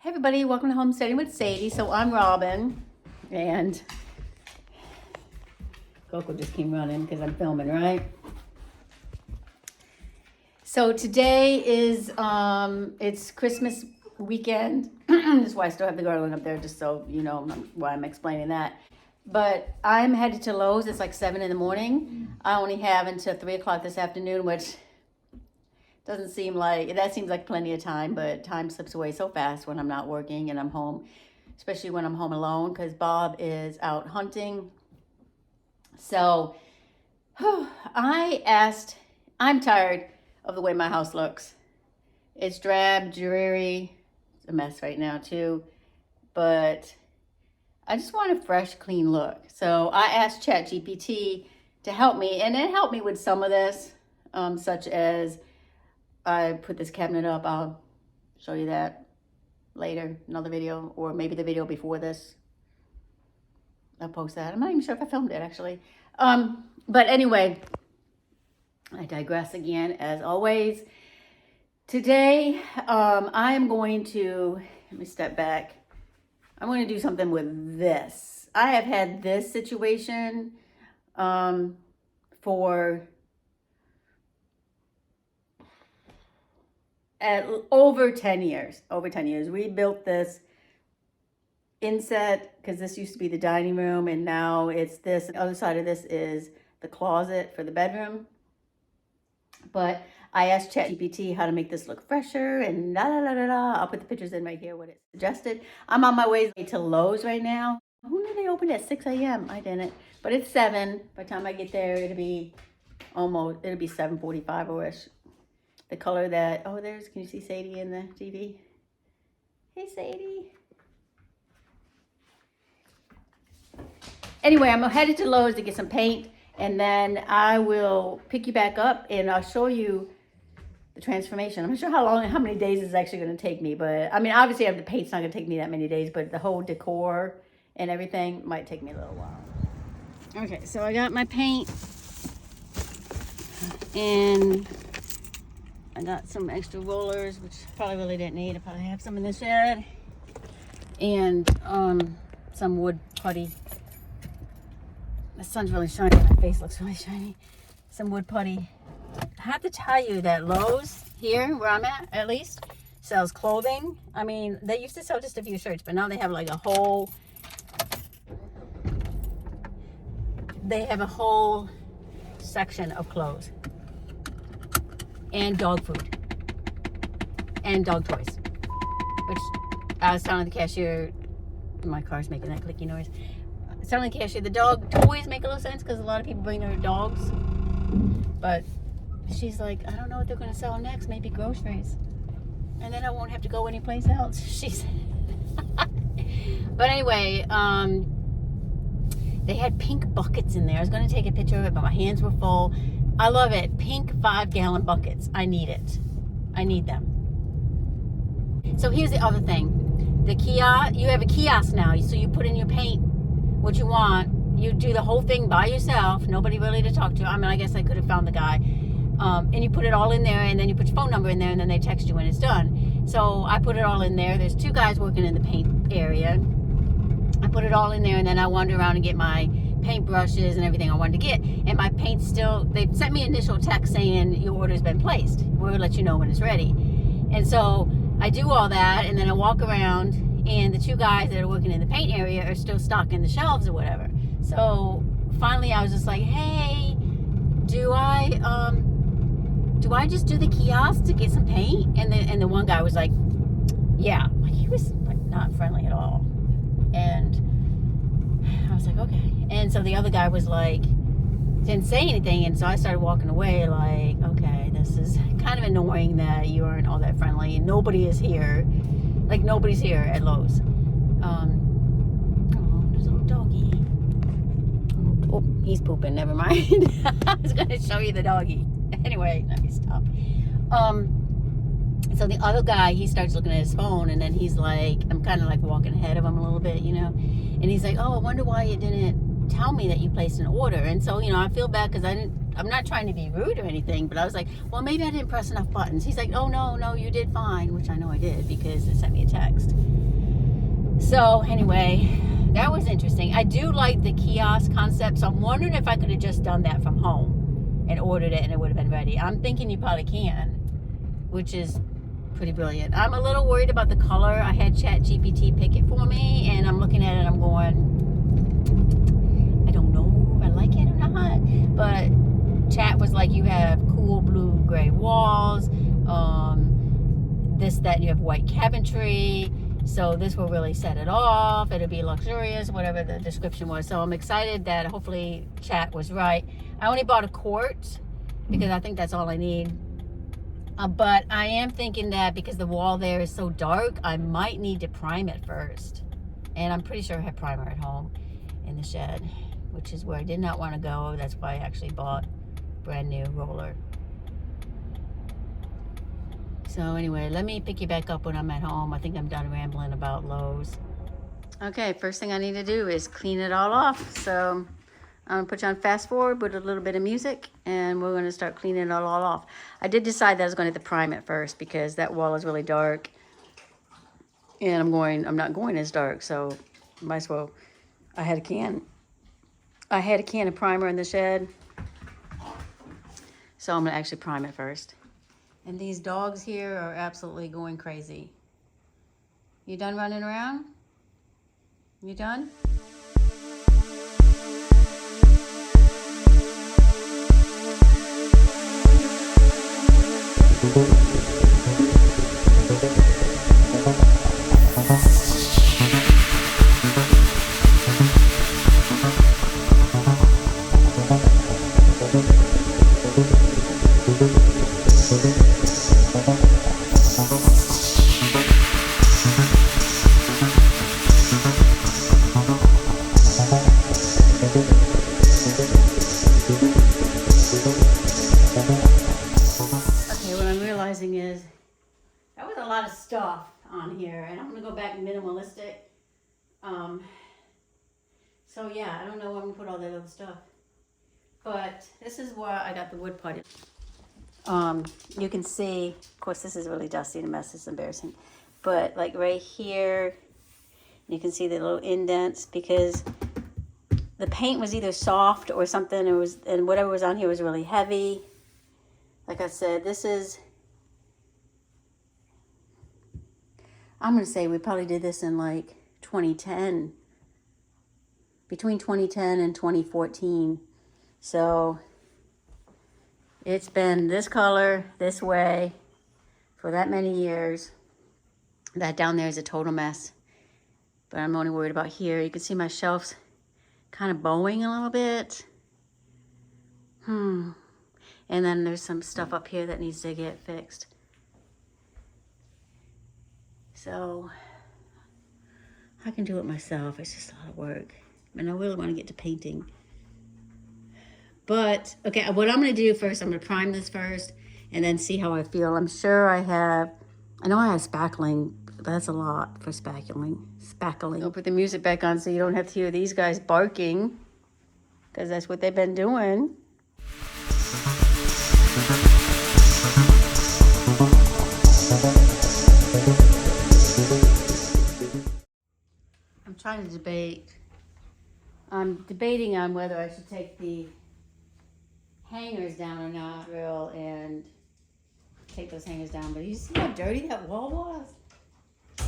Hey everybody, welcome to Homesteading with Sadie. So I'm Robin, and Coco just came running because I'm filming, right? So today is it's Christmas weekend. That's why I still have the garland up there, just so you know why I'm explaining that. But I'm headed to Lowe's. It's like 7 in the morning. I only have until 3 o'clock this afternoon, which doesn't seem like, that seems like plenty of time, but time slips away so fast when I'm not working and I'm home, especially when I'm home alone because Bob is out hunting. So I'm tired of the way my house looks. It's drab, dreary, it's a mess right now too, but I just want a fresh, clean look. So I asked ChatGPT to help me, and it helped me with some of this, such as I put this cabinet up. I'll show you that later, another video, or maybe the video before this. I'll post that. I'm not even sure if I filmed it, actually. But anyway, I digress again, as always. Today, I am going to, let me step back. I'm going to do something with this. I have had this situation for at over 10 years. We built this inset because this used to be the dining room, and now it's this. The other side of this is the closet for the bedroom. But I asked ChatGPT how to make this look fresher and la la la la la. I'll put the pictures in right here, what it suggested. I'm on my way to Lowe's right now. Who knew they opened at 6 a.m.? I didn't. But it's 7. By the time I get there, it'll be 7:45 or ish. The color that, oh, can you see Sadie in the TV? Hey, Sadie. Anyway, I'm headed to Lowe's to get some paint, and then I will pick you back up and I'll show you the transformation. I'm not sure how many days it's actually going to take me, but I mean, obviously the paint's not going to take me that many days, but the whole decor and everything might take me a little while. Okay, so I got my paint, and I got some extra rollers, which probably really didn't need. I probably have some in the shed. And some wood putty. The sun's really shiny. My face looks really shiny. Some wood putty. I have to tell you that Lowe's, here where I'm at least, sells clothing. I mean, they used to sell just a few shirts, but now they have like a whole section of clothes. And dog food. And dog toys. Which I was telling the cashier, my car's making that clicky noise. I was telling the cashier, the dog toys make a little sense because a lot of people bring their dogs. But she's like, I don't know what they're going to sell next. Maybe groceries. And then I won't have to go anyplace else. She said. But anyway, they had pink buckets in there. I was going to take a picture of it, but my hands were full. I love it. Pink 5-gallon buckets. I need it. I need them. So here's the other thing. The kiosk, you have a kiosk now. So you put in your paint, what you want. You do the whole thing by yourself. Nobody really to talk to. I mean, I guess I could have found the guy. And you put it all in there, and then you put your phone number in there, and then they text you when it's done. So I put it all in there. There's 2 guys working in the paint area. I put it all in there, and then I wander around and get my paint brushes and everything I wanted to get, and my paint still, they sent me an initial text saying your order's been placed, we'll let you know when it's ready. And so I do all that, and then I walk around, and the 2 guys that are working in the paint area are still stocking the shelves or whatever. So finally I was just like, hey, do I just do the kiosk to get some paint? And the one guy was like, yeah. Like, he was like not friendly at all. And I was like, okay. And so the other guy was like, didn't say anything. And so I started walking away like, okay, this is kind of annoying that you aren't all that friendly. And nobody is here. Like, nobody's here at Lowe's. Oh, there's a little doggy. Oh, he's pooping. Never mind. I was going to show you the doggy. Anyway, let me stop. So the other guy, he starts looking at his phone, and then he's like, I'm kind of like walking ahead of him a little bit, you know. And he's like, oh, I wonder why you didn't tell me that you placed an order. And so, you know, I feel bad because I'm not trying to be rude or anything, but I was like, well, maybe I didn't press enough buttons. He's like, oh, no, you did fine, which I know I did because it sent me a text. So anyway, that was interesting. I do like the kiosk concept, so I'm wondering if I could have just done that from home and ordered it and it would have been ready. I'm thinking you probably can, which is pretty brilliant. I'm a little worried about the color. I had ChatGPT pick it for me, and I'm looking at it and I'm going, I don't know if I like it or not. But Chat was like, you have cool blue gray walls, this, that, you have white cabinetry. So this will really set it off. It'll be luxurious, whatever the description was. So I'm excited that hopefully Chat was right. I only bought a quart because I think that's all I need. But I am thinking that because the wall there is so dark, I might need to prime it first. And I'm pretty sure I have primer at home in the shed, which is where I did not want to go. That's why I actually bought brand new roller. So anyway, let me pick you back up when I'm at home. I think I'm done rambling about Lowe's. Okay, first thing I need to do is clean it all off. So I'm gonna put you on fast forward with a little bit of music, and we're gonna start cleaning it all off. I did decide that I was going to prime it first because that wall is really dark, and I'm not going as dark, so might as well. I had a can of primer in the shed, so I'm gonna actually prime it first. And these dogs here are absolutely going crazy. You done running around? You done? Is that was a lot of stuff on here, and I'm gonna go back minimalistic. So yeah, I don't know where I'm gonna put all that other stuff, but this is where I got the wood putty. You can see, of course, this is really dusty and a mess. It's embarrassing, but like right here, you can see the little indents because the paint was either soft or something. It was, and whatever was on here was really heavy. Like I said, this is. I'm going to say we probably did this in like 2010, between 2010 and 2014. So it's been this color, this way, for that many years. That down there is a total mess. But I'm only worried about here. You can see my shelves kind of bowing a little bit. And then there's some stuff up here that needs to get fixed. So I can do it myself. It's just a lot of work. And I really want to get to painting. But, okay, what I'm going to do first, I'm going to prime this first and then see how I feel. I'm sure I know I have spackling, but that's a lot for spackling. I'll put the music back on so you don't have to hear these guys barking, because that's what they've been doing. I'm debating on whether I should take the hangers down or not, and take those hangers down. But you see how dirty that wall was?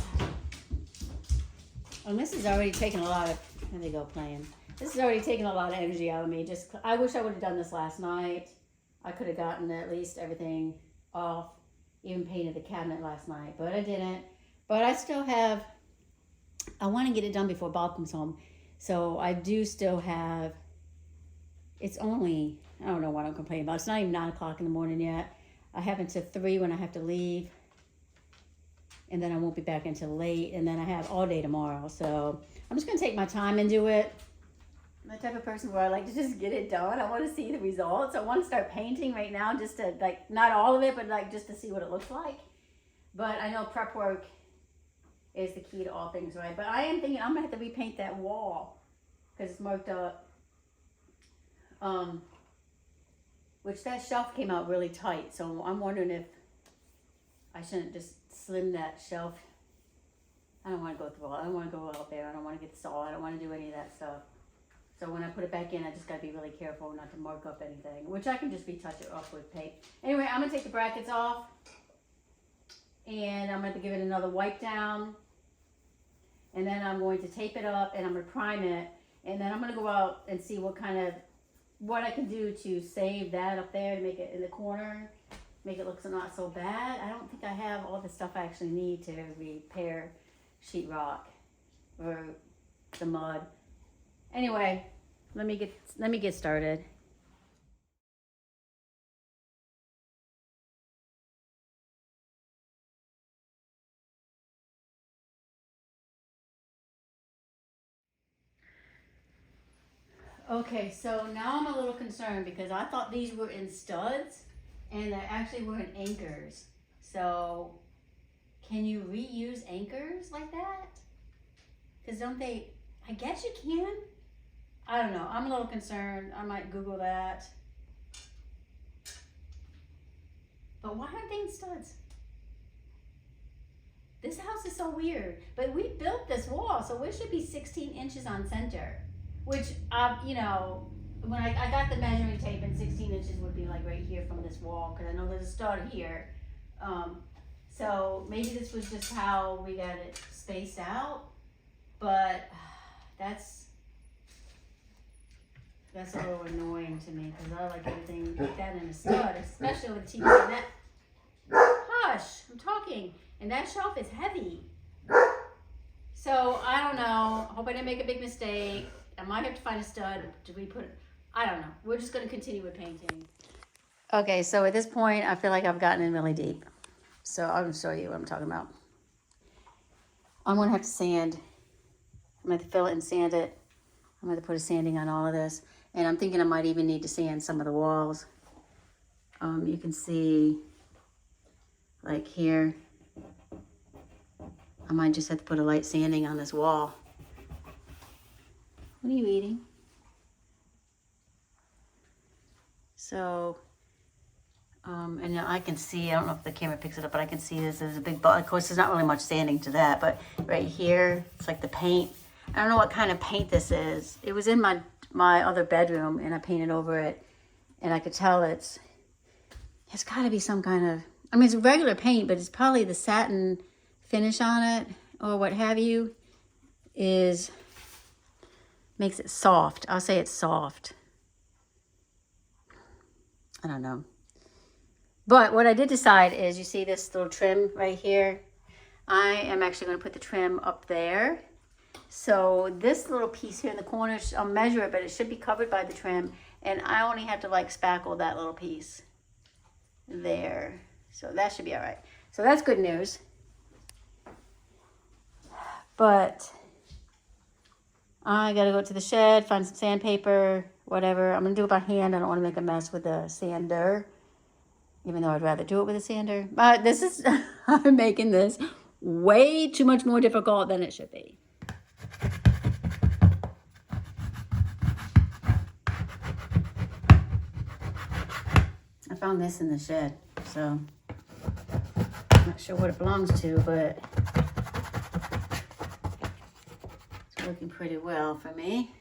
And this is already taking a lot of, there they go playing. This is already taking a lot of energy out of me. I wish I would have done this last night. I could have gotten at least everything off, even painted the cabinet last night, but I didn't. But I still have, I want to get it done before Bob comes home. So I do still have, it's only, I don't know what I'm complaining about. It's not even 9 o'clock in the morning yet. I have until 3 when I have to leave. And then I won't be back until late. And then I have all day tomorrow. So I'm just going to take my time and do it. I'm the type of person where I like to just get it done. I want to see the results. I want to start painting right now just to, like, not all of it, but like just to see what it looks like. But I know prep work is the key to all things, right? But I am thinking I'm going to have to repaint that wall because it's marked up. Which that shelf came out really tight, so I'm wondering if I shouldn't just slim that shelf. I don't want to go through all. I don't want to go out there. I don't want to get the saw. I don't want to do any of that stuff. So when I put it back in, I just got to be really careful not to mark up anything, which I can just retouch it off with paint. Anyway, I'm going to take the brackets off, and I'm going to give it another wipe down, and then I'm going to tape it up, and I'm going to prime it, and then I'm going to go out and see what I can do to save that up there to make it in the corner, make it look not so bad. I don't think I have all the stuff I actually need to repair sheetrock or the mud. Anyway, let me get started. Okay, so now I'm a little concerned because I thought these were in studs and they actually were in anchors. So can you reuse anchors like that? Because don't they, I guess you can. I don't know, I'm a little concerned. I might Google that. But why aren't they in studs? This house is so weird. But we built this wall, so it should be 16 inches on center. Which, you know, when I got the measuring tape, and 16 inches would be like right here from this wall, because I know there's a stud here. So maybe this was just how we got it spaced out, but that's a little annoying to me, because I like everything like that in a stud, especially with TV and that. Hush, I'm talking, and that shelf is heavy. So I don't know. Hope I didn't make a big mistake. I might have to find a stud to re-put it. I don't know. We're just going to continue with painting. Okay, so at this point, I feel like I've gotten in really deep. So I'll just show you what I'm talking about. I'm going to have to sand. I'm going to fill it and sand it. I'm going to put a sanding on all of this. And I'm thinking I might even need to sand some of the walls. You can see, like here, I might just have to put a light sanding on this wall. What are you eating? So, and I can see, I don't know if the camera picks it up, but I can see there's a big ball. Of course, there's not really much sanding to that, but right here, it's like the paint. I don't know what kind of paint this is. It was in my other bedroom, and I painted over it, and I could tell it's got to be some kind of, I mean, it's regular paint, but it's probably the satin finish on it, or what have you, makes it soft. I'll say it's soft. I don't know. But what I did decide is, you see this little trim right here? I am actually going to put the trim up there. So this little piece here in the corner, I'll measure it, but it should be covered by the trim. And I only have to like spackle that little piece there. So that should be all right. So that's good news. But I got to go to the shed, find some sandpaper, whatever. I'm going to do it by hand. I don't want to make a mess with the sander, even though I'd rather do it with a sander. But this is, I'm making this way too much more difficult than it should be. I found this in the shed, so I'm not sure what it belongs to, but it's working pretty well for me.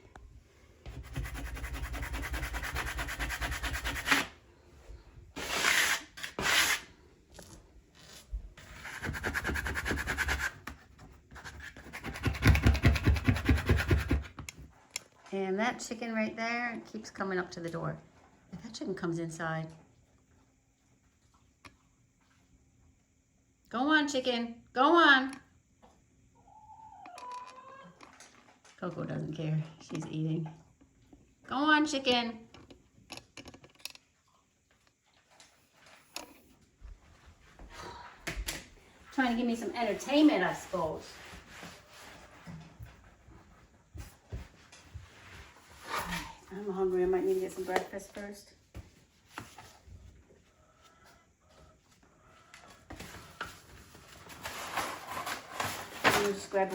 And that chicken right there keeps coming up to the door. If that chicken comes inside. Go on, chicken. Go on. Coco doesn't care. She's eating. Go on, chicken. Trying to give me some entertainment, I suppose. I'm hungry. I might need to get some breakfast first. I'll just grab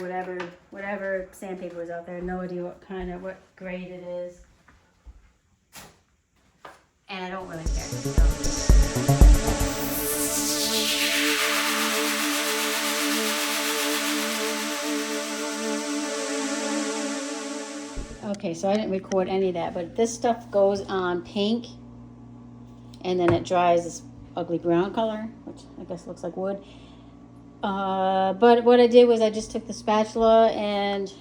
whatever sandpaper is out there. No idea what grade it is. and I don't really care. Okay, so I didn't record any of that, but this stuff goes on pink, and then it dries this ugly brown color, which I guess looks like wood. But what I did was I just took the spatula and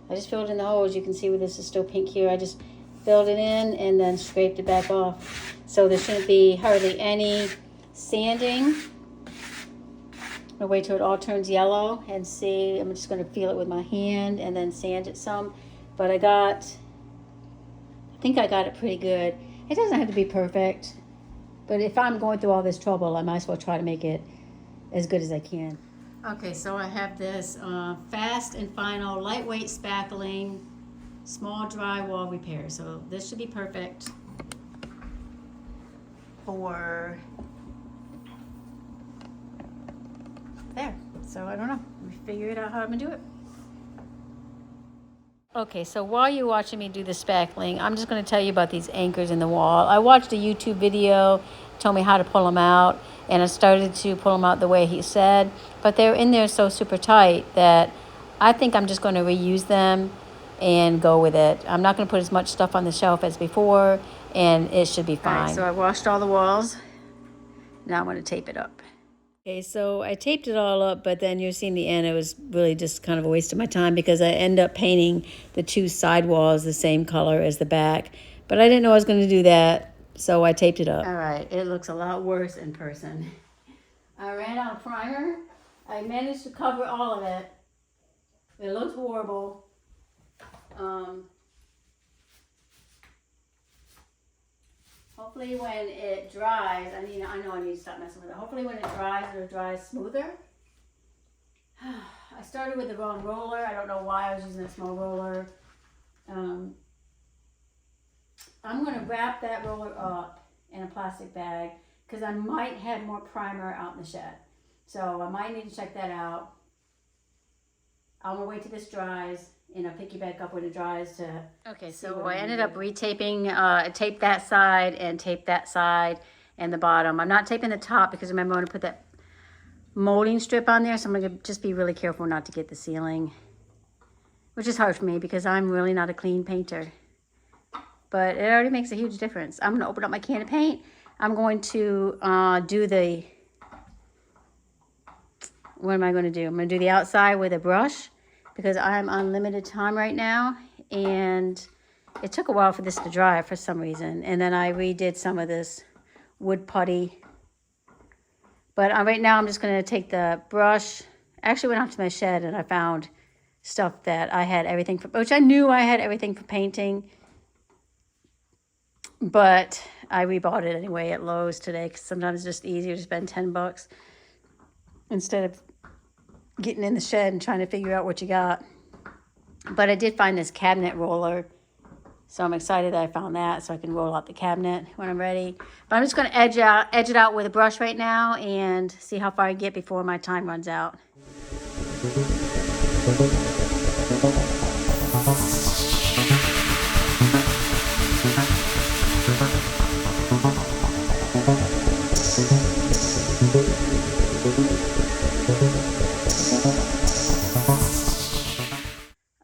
I just filled in the holes. You can see where this is still pink here. I just filled it in and then scraped it back off. So there shouldn't be hardly any sanding. I'll wait till it all turns yellow and see. I'm just going to feel it with my hand and then sand it some. But I think I got it pretty good. It doesn't have to be perfect. But if I'm going through all this trouble, I might as well try to make it as good as I can. Okay, so I have this Fast and Final lightweight spackling small drywall repair. So this should be perfect for there. So I don't know. We figure it out how I'm gonna do it. Okay, so while you're watching me do the spackling, I'm just going to tell you about these anchors in the wall. I watched a YouTube video, told me how to pull them out, and I started to pull them out the way he said, but they're in there so super tight that I think I'm just going to reuse them and go with it. I'm not going to put as much stuff on the shelf as before, and it should be fine. All right, so I washed all the walls. Now I'm going to tape it up. Okay, so I taped it all up, but then you're seeing the end. It was really just kind of a waste of my time because I end up painting the two side walls the same color as the back. But I didn't know I was going to do that, so I taped it up. All right, it looks a lot worse in person. I ran out of primer. I managed to cover all of it. It looks horrible. Hopefully when it dries, I know I need to stop messing with it. Hopefully when it dries, it'll dry smoother. I started with the wrong roller. I don't know why I was using a small roller. I'm going to wrap that roller up in a plastic bag because I might have more primer out in the shed. So I might need to check that out. I'm going to wait till this dries. I'll pick you back up when it dries to... Okay, so I ended up retaping, tape that side and tape that side and the bottom. I'm not taping the top because remember I want to put that molding strip on there, so I'm going to just be really careful not to get the ceiling, which is hard for me because I'm really not a clean painter. But it already makes a huge difference. I'm going to open up my can of paint. I'm going to do the... What am I going to do? I'm going to do the outside with a brush, because I'm on limited time right now, and it took a while for this to dry for some reason. And then I redid some of this wood putty. But right now I'm just going to take the brush. I actually went out to my shed and I found stuff that I had everything for, which I knew I had everything for painting. But I rebought it anyway at Lowe's today, because sometimes it's just easier to spend $10 instead of getting in the shed and trying to figure out what you got. But I did find this cabinet roller, so I'm excited that I found that, so I can roll out the cabinet when I'm ready. But I'm just going to edge it out with a brush right now and see how far I get before my time runs out.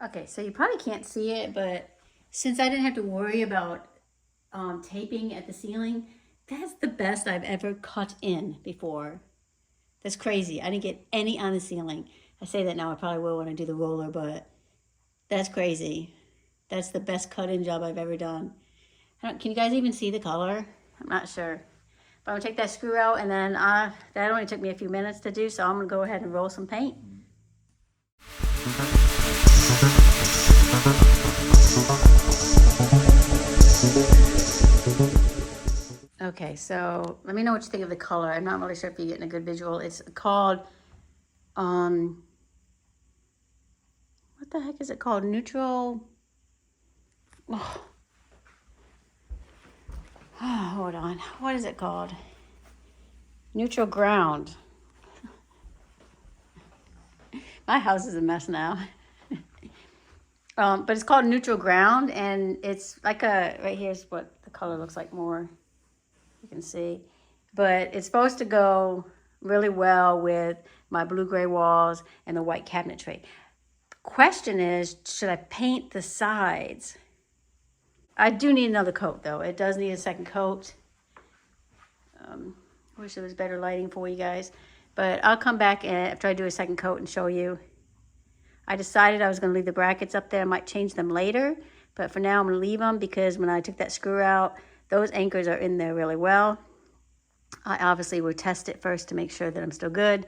Okay, so you probably can't see it, but since I didn't have to worry about taping at the ceiling, that's the best I've ever cut in before. That's crazy. I didn't get any on the ceiling. I say that now, I probably will when I do the roller, but that's crazy. That's the best cut-in job I've ever done. Can you guys even see the color? I'm not sure. But I'm going to take that screw out, and then that only took me a few minutes to do, so I'm going to go ahead and roll some paint. Okay, so let me know what you think of the color. I'm not really sure if you're getting a good visual. It's called, what the heck is it called? Neutral, oh, hold on. What is it called? Neutral ground. My house is a mess now. But it's called Neutral Ground, and it's like right here's what the color looks like more. can see. But it's supposed to go really well with my blue-gray walls and the white cabinetry. Question is, should I paint the sides? I do need another coat, though. It does need a second coat. I wish there was better lighting for you guys. But I'll come back after I do a second coat and show you. I decided I was going to leave the brackets up there. I might change them later. But for now, I'm going to leave them because when I took that screw out, those anchors are in there really well. I obviously will test it first to make sure that I'm still good.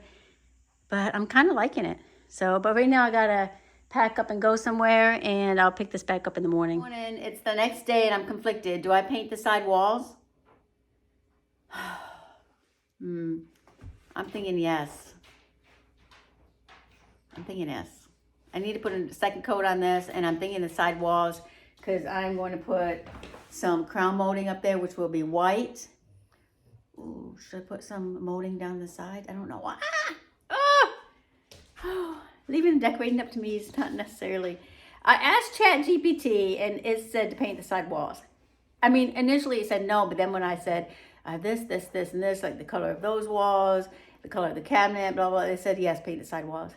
But I'm kind of liking it. So, but right now I got to pack up and go somewhere. And I'll pick this back up in the morning. It's the next day and I'm conflicted. Do I paint the side walls? I'm thinking yes. I'm thinking yes. I need to put a second coat on this, and I'm thinking the side walls because I'm going to put some crown molding up there, which will be white. Ooh, should I put some molding down the side? I don't know. Leaving the decorating up to me is not necessarily. I asked ChatGPT, and it said to paint the side walls. I mean, initially it said no, but then when I said this, and this, like the color of those walls, the color of the cabinet, blah, blah, it said yes, paint the side walls.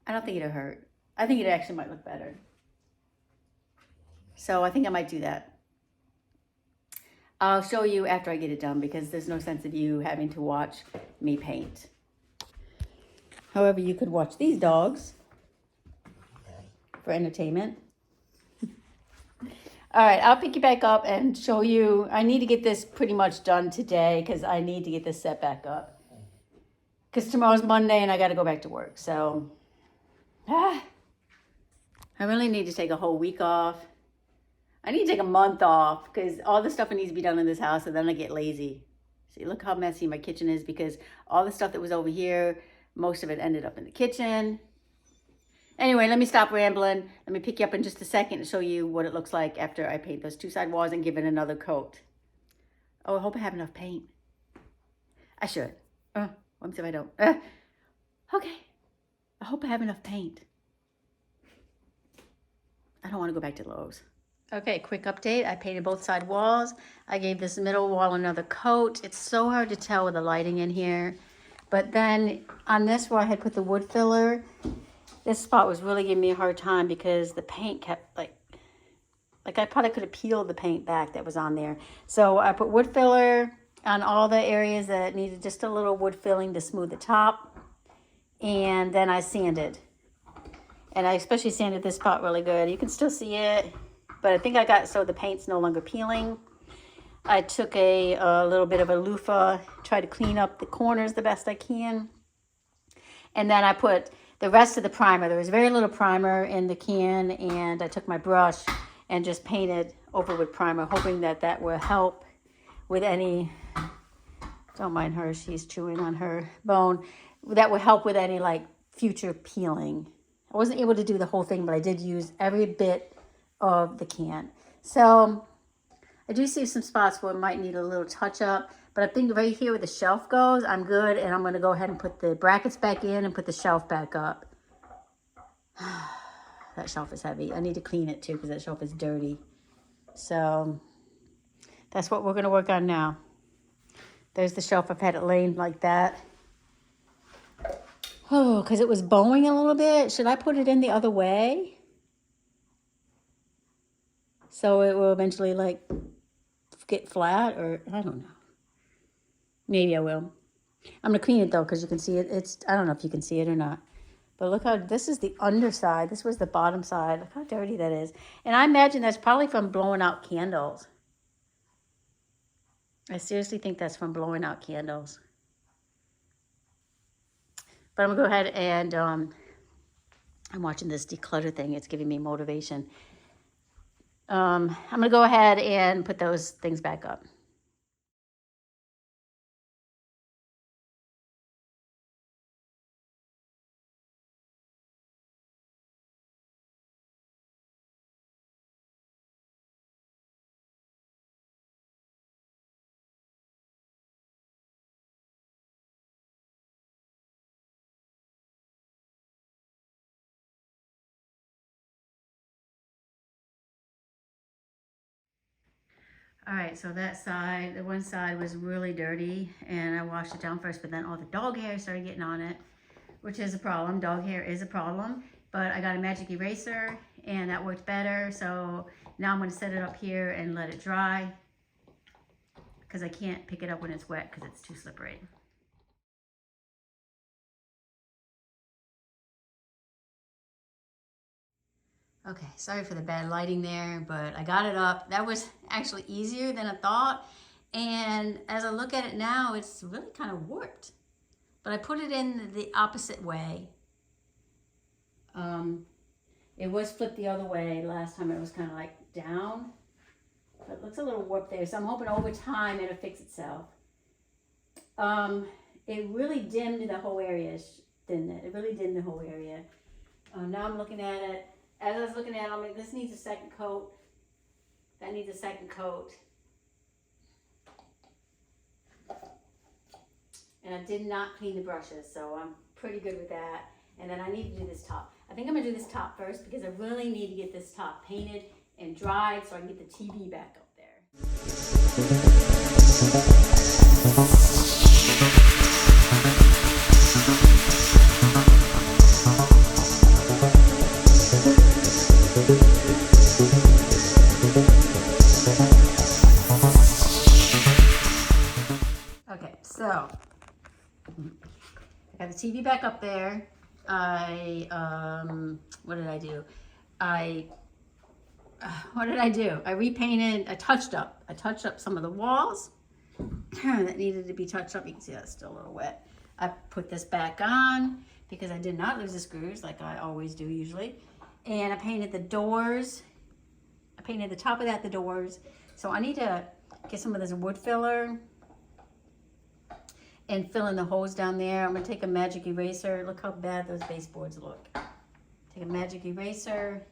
I don't think it'll hurt. I think it actually might look better. So I think I might do that. I'll show you after I get it done because there's no sense of you having to watch me paint. However, you could watch these dogs for entertainment. All right, I'll pick you back up and show you. I need to get this pretty much done today because I need to get this set back up. Because tomorrow's Monday and I got to go back to work. So, I really need to take a whole week off. I need to take a month off because all the stuff that needs to be done in this house and then I get lazy. See, look how messy my kitchen is because all the stuff that was over here, most of it ended up in the kitchen. Anyway, let me stop rambling. Let me pick you up in just a second and show you what it looks like after I paint those two side walls and give it another coat. Oh, I hope I have enough paint. I should. Let me see if I don't. Okay. I hope I have enough paint. I don't want to go back to Lowe's. Okay, quick update. I painted both side walls. I gave this middle wall another coat. It's so hard to tell with the lighting in here. But then on this where I had put the wood filler, this spot was really giving me a hard time because the paint kept like I probably could have peeled the paint back that was on there. So I put wood filler on all the areas that needed just a little wood filling to smooth the top. And then I sanded. And I especially sanded this spot really good. You can still see it, but I think I got so the paint's no longer peeling. I took a little bit of a loofah, tried to clean up the corners the best I can. And then I put the rest of the primer. There was very little primer in the can, and I took my brush and just painted over with primer, hoping that that will help with any, don't mind her, she's chewing on her bone, that will help with any like future peeling. I wasn't able to do the whole thing, but I did use every bit of the can. So I do see some spots where it might need a little touch up, but I think right here where the shelf goes, I'm good. And I'm going to go ahead and put the brackets back in and put the shelf back up. That shelf is heavy. I need to clean it too because that shelf is dirty. So that's what we're going to work on now. There's the shelf. I've had it laying like that. Oh, because it was bowing a little bit. Should I put it in the other way? So it will eventually like get flat, or I don't know. Maybe I will. I'm going to clean it though because you can see it. I don't know if you can see it or not. But look how, this is the underside. This was the bottom side. Look how dirty that is. And I imagine that's probably from blowing out candles. I seriously think that's from blowing out candles. But I'm going to go ahead and I'm watching this declutter thing. It's giving me motivation. I'm going to go ahead and put those things back up. All right, so that side, the one side was really dirty, and I washed it down first, but then all the dog hair started getting on it, which is a problem. Dog hair is a problem, but I got a magic eraser, and that worked better. So now I'm going to set it up here and let it dry, because I can't pick it up when it's wet because it's too slippery. Okay, sorry for the bad lighting there, but I got it up. That was actually easier than I thought. And as I look at it now, it's really kind of warped. But I put it in the opposite way. It was flipped the other way. Last time it was kind of like down. But it looks a little warped there. So I'm hoping over time it'll fix itself. It really dimmed the whole area, didn't it? It really dimmed the whole area. Now I'm looking at it. As I was looking at it, I'm like, this needs a second coat. That needs a second coat. And I did not clean the brushes, so I'm pretty good with that. And then I need to do this top. I think I'm gonna do this top first because I really need to get this top painted and dried so I can get the TV back up there. Okay, so I got the TV back up there. What did I do? What did I do? I repainted, I touched up some of the walls that needed to be touched up. You can see that's still a little wet. I put this back on because I did not lose the screws like I always do usually. And I painted the doors. I painted the top of that, the doors. So I need to get some of this wood filler and fill in the holes down there. I'm gonna take a magic eraser. Look how bad those baseboards look. Take a magic eraser,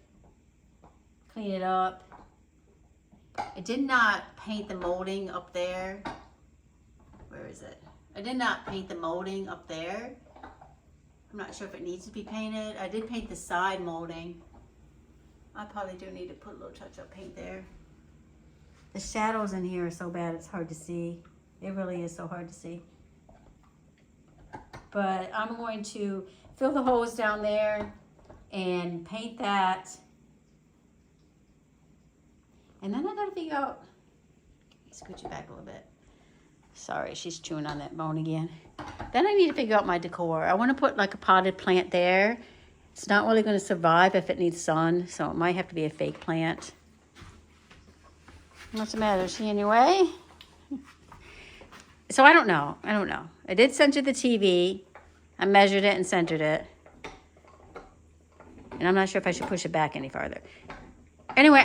clean it up. I did not paint the molding up there. Where is it? I did not paint the molding up there. I'm not sure if it needs to be painted. I did paint the side molding. I probably do need to put a little touch-up paint there. The shadows in here are so bad it's hard to see. It really is so hard to see. But I'm going to fill the holes down there and paint that. And then I gotta figure out, scooch it back a little bit. Sorry, she's chewing on that bone again. Then I need to figure out my decor. I want to put like a potted plant there. It's not really going to survive if it needs sun, so it might have to be a fake plant. What's the matter? Is she in your way? So I don't know. I did center the TV. I measured it and centered it. And I'm not sure if I should push it back any farther. Anyway,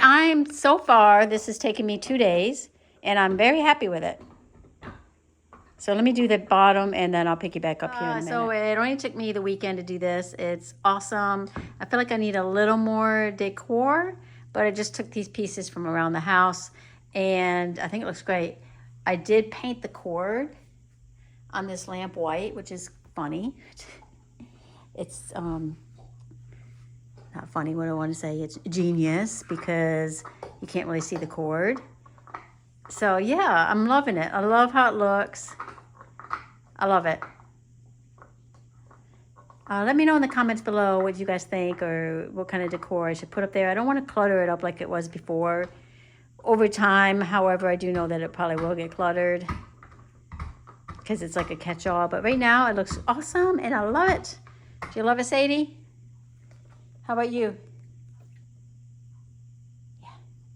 so far, this has taken me 2 days, and I'm very happy with it. So let me do the bottom, and then I'll pick you back up here in a minute. So it only took me the weekend to do this. It's awesome. I feel like I need a little more decor, but I just took these pieces from around the house, and I think it looks great. I did paint the cord on this lamp white, which is funny. It's not funny, what I want to say. It's genius because you can't really see the cord. So yeah, I'm loving it. I love how it looks. I love it. Let me know in the comments below what you guys think or what kind of decor I should put up there. I don't want to clutter it up like it was before. Over time, however, I do know that it probably will get cluttered because it's like a catch-all. But right now, it looks awesome and I love it. Do you love it, Sadie? How about you? Yeah.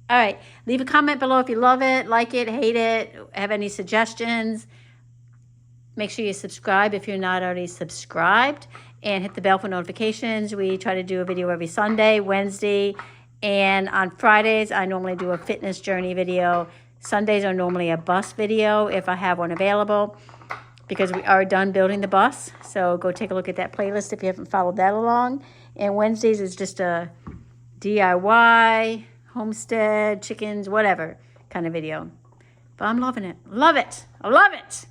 All right. Leave a comment below if you love it, like it, hate it, have any suggestions. Make sure you subscribe if you're not already subscribed, and hit the bell for notifications. We try to do a video every Sunday, Wednesday, and on Fridays, I normally do a fitness journey video. Sundays are normally a bus video if I have one available, because we are done building the bus. So go take a look at that playlist if you haven't followed that along. And Wednesdays is just a DIY, homestead, chickens, whatever kind of video. But I'm loving it. Love it. I love it.